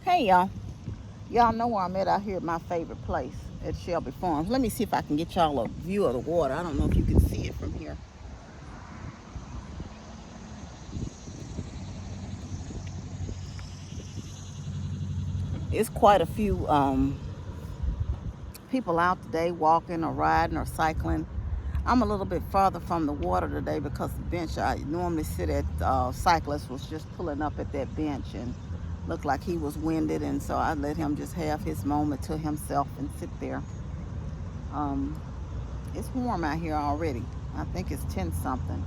Hey y'all. Y'all know where I'm at out here at my favorite place at Shelby Farms. Let me see if I can get y'all a view of the water. I don't know if you can see it from here. It's quite a few people out today walking or riding or cycling. I'm a little bit farther from the water today because the bench I normally sit at, cyclist was just pulling up at that bench and looked like he was winded, and so I let him just have his moment to himself and sit there. Um, it's warm out here already. I think it's 10 something.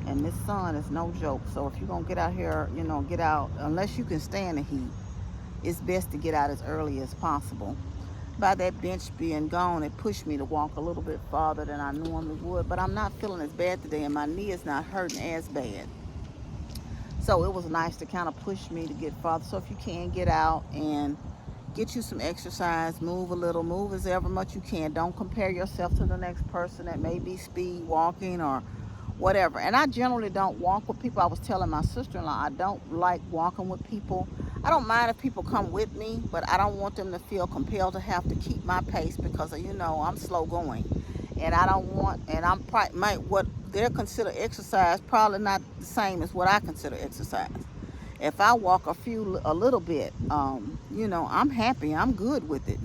And this sun is no joke. So if you're going to get out here, get out, unless you can stand the heat, it's best to get out as early as possible. By that bench being gone, it pushed me to walk a little bit farther than I normally would. But I'm not feeling as bad today, and my knee is not hurting as bad. So it was nice to kind of push me to get farther. So if you can, get out and get you some exercise, move a little, move as ever much you can. Don't compare yourself to the next person that may be speed walking or whatever. And I generally don't walk with people. I was telling my sister-in-law, I don't like walking with people. I don't mind if people come with me, but I don't want them to feel compelled to have to keep my pace because, I'm slow going. And I don't want, and I'm probably, what they're consider exercise, probably not the same as what I consider exercise. If I walk a little bit, I'm happy. I'm good with it.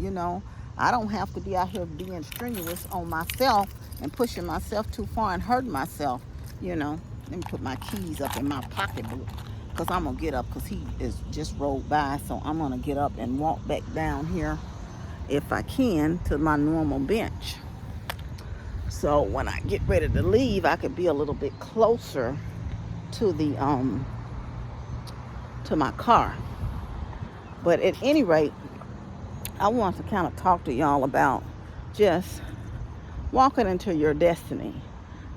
I don't have to be out here being strenuous on myself and pushing myself too far and hurting myself. Let me put my keys up in my pocketbook because I'm gonna get up because he is just rolled by. So I'm gonna get up and walk back down here if I can to my normal bench. So when I get ready to leave, I could be a little bit closer to the to my car. But at any rate, I want to kind of talk to y'all about just walking into your destiny.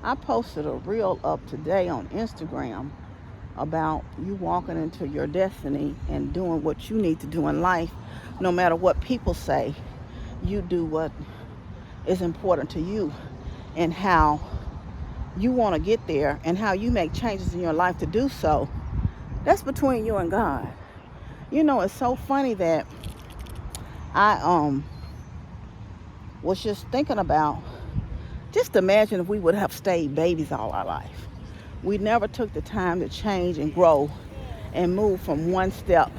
I posted a reel up today on Instagram about you walking into your destiny and doing what you need to do in life. No matter what people say, you do what is important to you and how you want to get there and how you make changes in your life to do so. That's between you and God. It's so funny that I was just thinking about, just imagine if we would have stayed babies all our life. We never took the time to change and grow and move from one step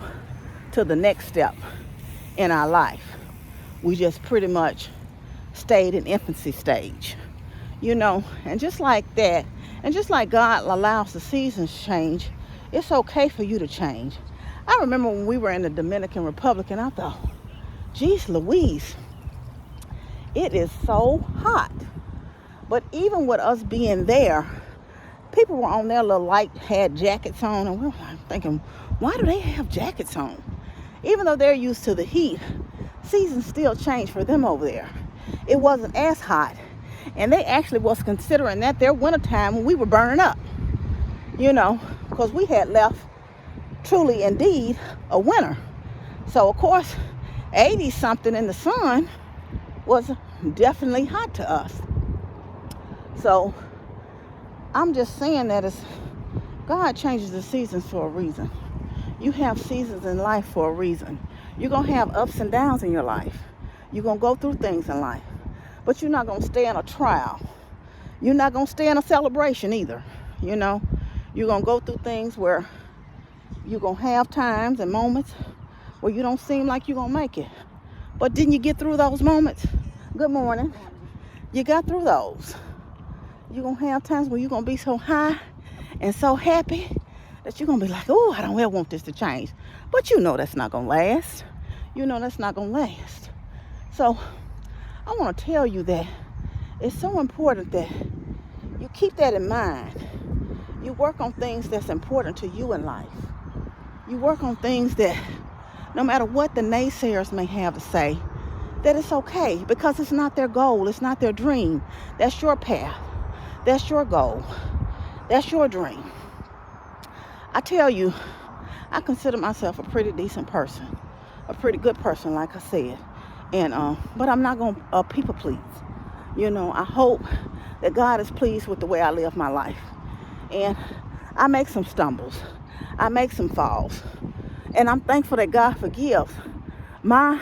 to the next step in our life. We just pretty much stayed in infancy stage, and just like that, and just like God allows the seasons change, it's okay for you to change. I remember when we were in the Dominican Republic and I thought, geez Louise, it is so hot. But even with us being there, people were on their little light, had jackets on, and we were thinking, why do they have jackets on? Even though they're used to the heat, seasons still change for them over there. It wasn't as hot. And they actually was considering that their winter time when we were burning up, because we had left truly indeed a winter. So of course 80 something in the sun was definitely hot to us. So I'm just saying that God changes the seasons for a reason. You have seasons in life for a reason. You're going to have ups and downs in your life. You're going to go through things in life. But you're not going to stay in a trial. You're not going to stay in a celebration either. You're going to go through things where you're going to have times and moments where you don't seem like you're going to make it. But didn't you get through those moments? Good morning. You got through those. You're going to have times where you're going to be so high and so happy that you're going to be like, oh, I don't ever want this to change. But that's not going to last. That's not going to last. So I want to tell you that it's so important that you keep that in mind. You work on things that's important to you in life. You work on things that no matter what the naysayers may have to say, that it's okay because it's not their goal. It's not their dream. That's your path. That's your goal. That's your dream. I tell you, I consider myself a pretty decent person, a pretty good person, like I said. And but I'm not going to people please. I hope that God is pleased with the way I live my life. And I make some stumbles. I make some falls. And I'm thankful that God forgives. My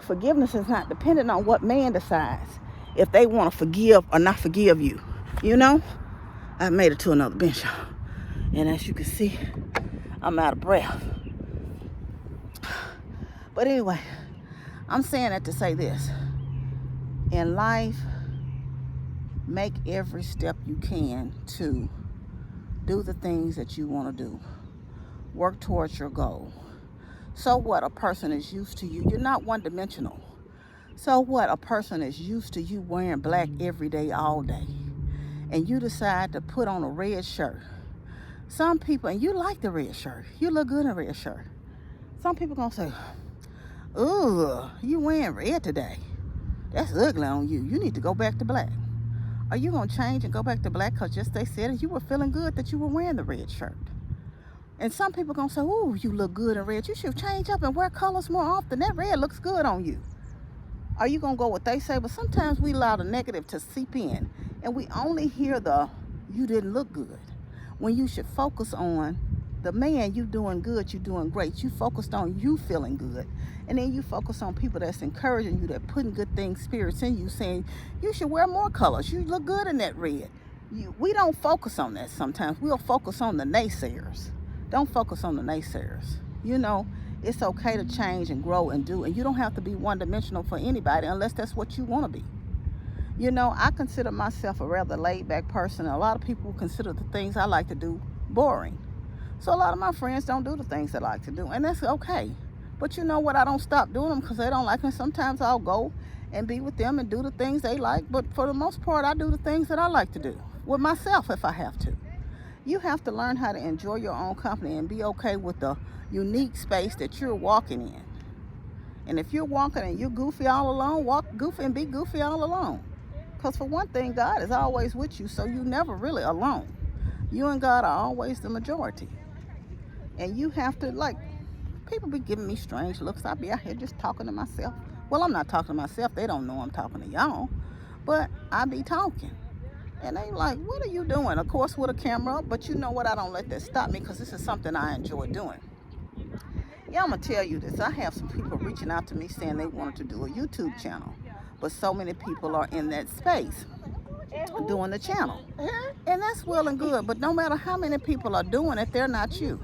forgiveness is not dependent on what man decides if they want to forgive or not forgive you. You know, I made it to another bench, y'all. And as you can see, I'm out of breath. But anyway, I'm saying that to say this. In life, make every step you can to do the things that you want to do. Work towards your goal. So what? A person is used to you. You're not one-dimensional. So what? A person is used to you wearing black every day, all day. And you decide to put on a red shirt. Some people, and you like the red shirt. You look good in a red shirt. Some people going to say, "Ugh, you wearing red today. That's ugly on you. You need to go back to black." Are you going to change and go back to black because just they said you were feeling good that you were wearing the red shirt? And some people going to say, "Ooh, you look good in red. You should change up and wear colors more often. That red looks good on you." Are you going to go what they say? But sometimes we allow the negative to seep in. And we only hear the, "you didn't look good." When you should focus on the man, you doing good, you doing great. You focused on you feeling good. And then you focus on people that's encouraging you, that putting good things, spirits in you, saying, "You should wear more colors. You look good in that red." We don't focus on that sometimes. We'll focus on the naysayers. Don't focus on the naysayers. You know, it's okay to change and grow and do. And you don't have to be one-dimensional for anybody unless that's what you want to be. You know, I consider myself a rather laid-back person. And a lot of people consider the things I like to do boring. So a lot of my friends don't do the things I like to do. And that's okay. But you know what? I don't stop doing them because they don't like me. Sometimes I'll go and be with them and do the things they like. But for the most part, I do the things that I like to do with myself if I have to. You have to learn how to enjoy your own company and be okay with the unique space that you're walking in. And if you're walking and you're goofy all alone, walk goofy and be goofy all alone. Because for one thing, God is always with you, so you're never really alone. You and God are always the majority. And you have to, like, people be giving me strange looks. I be out here just talking to myself. Well, I'm not talking to myself. They don't know I'm talking to y'all. But I be talking. And they like, "What are you doing?" Of course, with a camera up. But you know what? I don't let that stop me because this is something I enjoy doing. Yeah, I'm going to tell you this. I have some people reaching out to me saying they wanted to do a YouTube channel. But so many people are in that space doing the channel. And that's well and good. But no matter how many people are doing it, they're not you.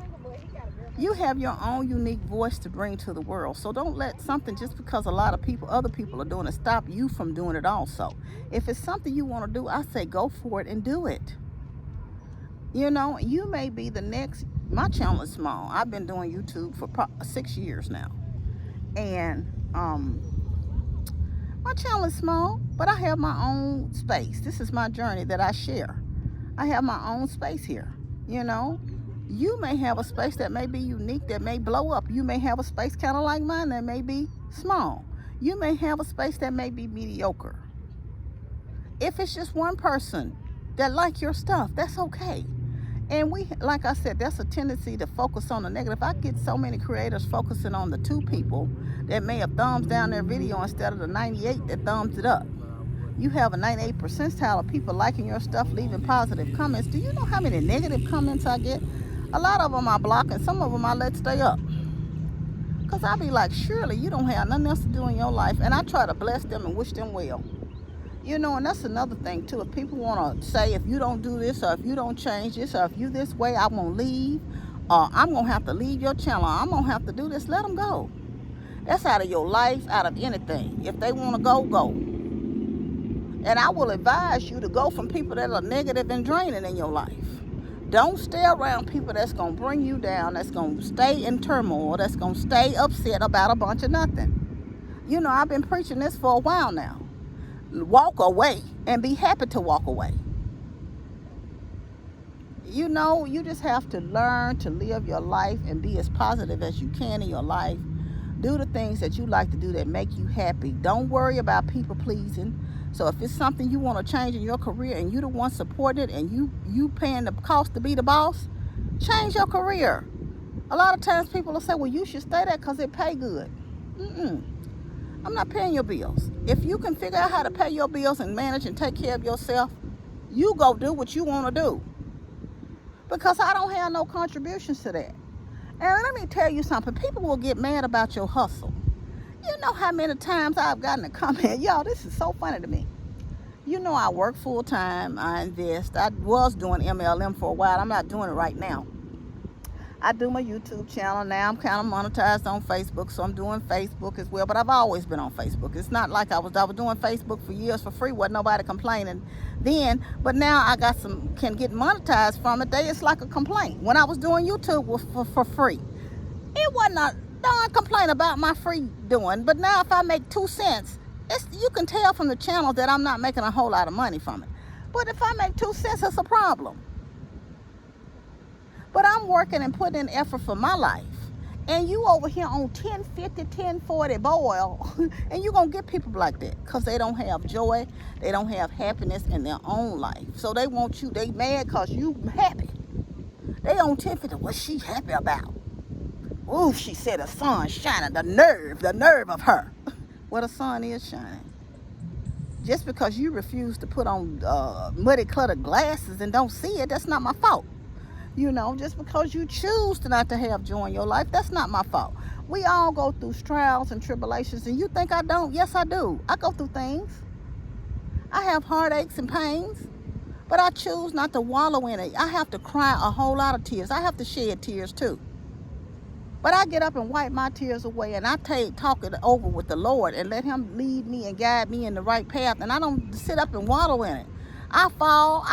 You have your own unique voice to bring to the world. So don't let something, just because a lot of people, other people are doing it, stop you from doing it also. If it's something you want to do, I say go for it and do it. You know, you may be the next. My channel is small. I've been doing YouTube for 6 years now. And my channel is small, but I have my own space. This is my journey that I share. I have my own space here. You know, you may have a space that may be unique, that may blow up. You may have a space kind of like mine that may be small. You may have a space that may be mediocre. If it's just one person that like your stuff, that's okay. And we, like I said, that's a tendency to focus on the negative. I get so many creators focusing on the 2 people that may have thumbs down their video instead of the 98 that thumbs it up. You have a 98 percentile of people liking your stuff, leaving positive comments. Do you know how many negative comments I get? A lot of them I block, and some of them I let stay up. Because I be like, surely you don't have nothing else to do in your life. And I try to bless them and wish them well. You know, and that's another thing too. If people want to say, if you don't do this, or if you don't change this, or if you this way, I won't leave, or I'm going to have to leave your channel, or I'm going to have to do this, let them go. That's out of your life, out of anything. If they want to go, go. And I will advise you to go from people that are negative and draining in your life. Don't stay around people that's going to bring you down, that's going to stay in turmoil, that's going to stay upset about a bunch of nothing. You know, I've been preaching this for a while now. Walk away and be happy to walk away. You know, you just have to learn to live your life and be as positive as you can in your life. Do the things that you like to do that make you happy. Don't worry about people pleasing. So if it's something you want to change in your career and you the one supporting it and you paying the cost to be the boss, change your career. A lot of times people will say, "Well, you should stay there because it pay good." I'm not paying your bills. If you can figure out how to pay your bills and manage and take care of yourself, you go do what you want to do. Because I don't have no contributions to that. And let me tell you something. People will get mad about your hustle. You know how many times I've gotten a comment, y'all, this is so funny to me. You know I work full time, I invest. I was doing MLM for a while. I'm not doing it right now. I do my YouTube channel now. I'm kind of monetized on Facebook, so I'm doing Facebook as well. But I've always been on Facebook. It's not like I was doing Facebook for years for free. Wasn't nobody complaining then. But now I got can get monetized from it. It's like a complaint. When I was doing YouTube for free, it wasn't a darn complaint about my free doing. But now if I make 2 cents, you can tell from the channel that I'm not making a whole lot of money from it. But if I make 2 cents, it's a problem. But I'm working and putting in effort for my life. And you over here on 1050, 1040 boil, and you're going to get people like that because they don't have joy. They don't have happiness in their own life. So they want you, they mad because you happy. They on 1050, what's she happy about? Ooh, she said the sun's shining, the nerve of her. Well, the sun is shining. Just because you refuse to put on muddy cluttered glasses and don't see it, that's not my fault. You know, just because you choose to not to have joy in your life, that's not my fault. We all go through trials and tribulations, and you think I don't? Yes, I do. I go through things. I have heartaches and pains, but I choose not to wallow in it. I have to cry a whole lot of tears. I have to shed tears too. But I get up and wipe my tears away, and I talk it over with the Lord and let him lead me and guide me in the right path, and I don't sit up and wallow in it. I fell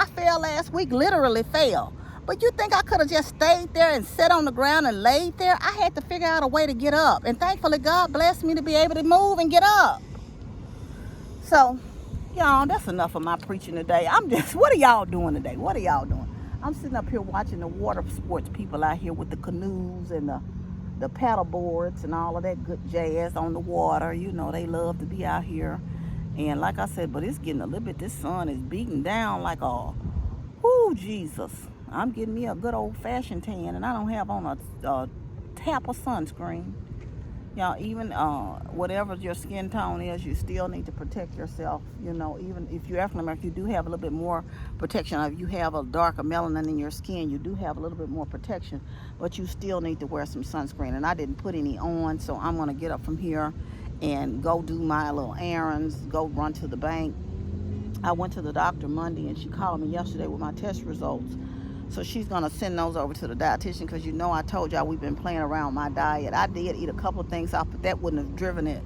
last week, literally fell. But you think I could have just stayed there and sat on the ground and laid there? I had to figure out a way to get up. And thankfully, God blessed me to be able to move and get up. So, y'all, that's enough of my preaching today. What are y'all doing today? What are y'all doing? I'm sitting up here watching the water sports people out here with the canoes and the paddle boards and all of that good jazz on the water. You know, they love to be out here. And like I said, but it's getting a little bit, this sun is beating down like whoo, Jesus. I'm getting me a good old-fashioned tan, and I don't have on a tap of sunscreen. Y'all, even whatever your skin tone is, you still need to protect yourself. You know, even if you're African American, you do have a little bit more protection. If you have a darker melanin in your skin, you do have a little bit more protection, but you still need to wear some sunscreen. And I didn't put any on, so I'm going to get up from here and go do my little errands, go run to the bank. I went to the doctor Monday, and she called me yesterday with my test results. So she's going to send those over to the dietitian because you know I told y'all we've been playing around my diet. I did eat a couple of things off, but that wouldn't have driven it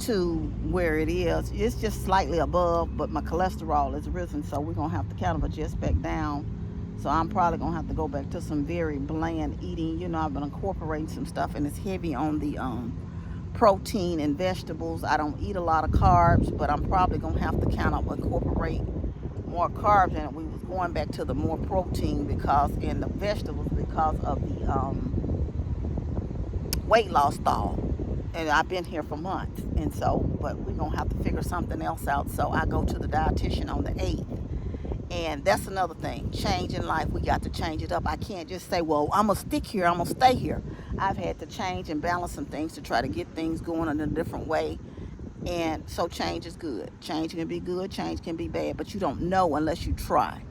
to where it is. It's just slightly above, but my cholesterol is risen, so we're going to have to kind of adjust back down. So I'm probably going to have to go back to some very bland eating. You know, I've been incorporating some stuff, and it's heavy on the protein and vegetables. I don't eat a lot of carbs, but I'm probably going to have to kind of incorporate more carbs in it. We was going back to the more protein in the vegetables because of the weight loss stall. And I've been here for months, and so, but we're gonna have to figure something else out. So I go to the dietitian on the 8th, and that's another thing. Change in life, we got to change it up. I can't just say, well, I'm gonna stick here, I'm gonna stay here. I've had to change and balance some things to try to get things going in a different way. And so change is good. Change can be good, change can be bad, but you don't know unless you try.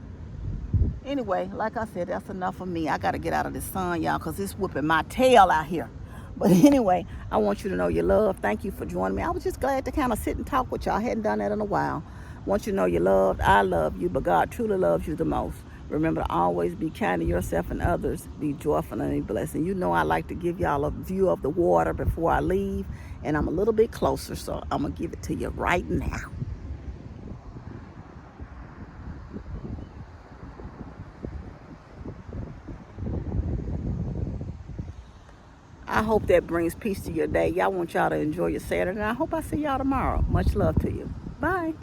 Anyway, like I said, that's enough of me. I got to get out of the sun, y'all, because it's whooping my tail out here. But anyway, I want you to know you're loved. Thank you for joining me. I was just glad to kind of sit and talk with y'all. I hadn't done that in a while. I want you to know you're loved. I love you, but God truly loves you the most. Remember to always be kind to yourself and others. Be joyful and be blessed. And you know I like to give y'all a view of the water before I leave. And I'm a little bit closer, so I'm going to give it to you right now. I hope that brings peace to your day. Y'all want y'all to enjoy your Saturday. And I hope I see y'all tomorrow. Much love to you. Bye.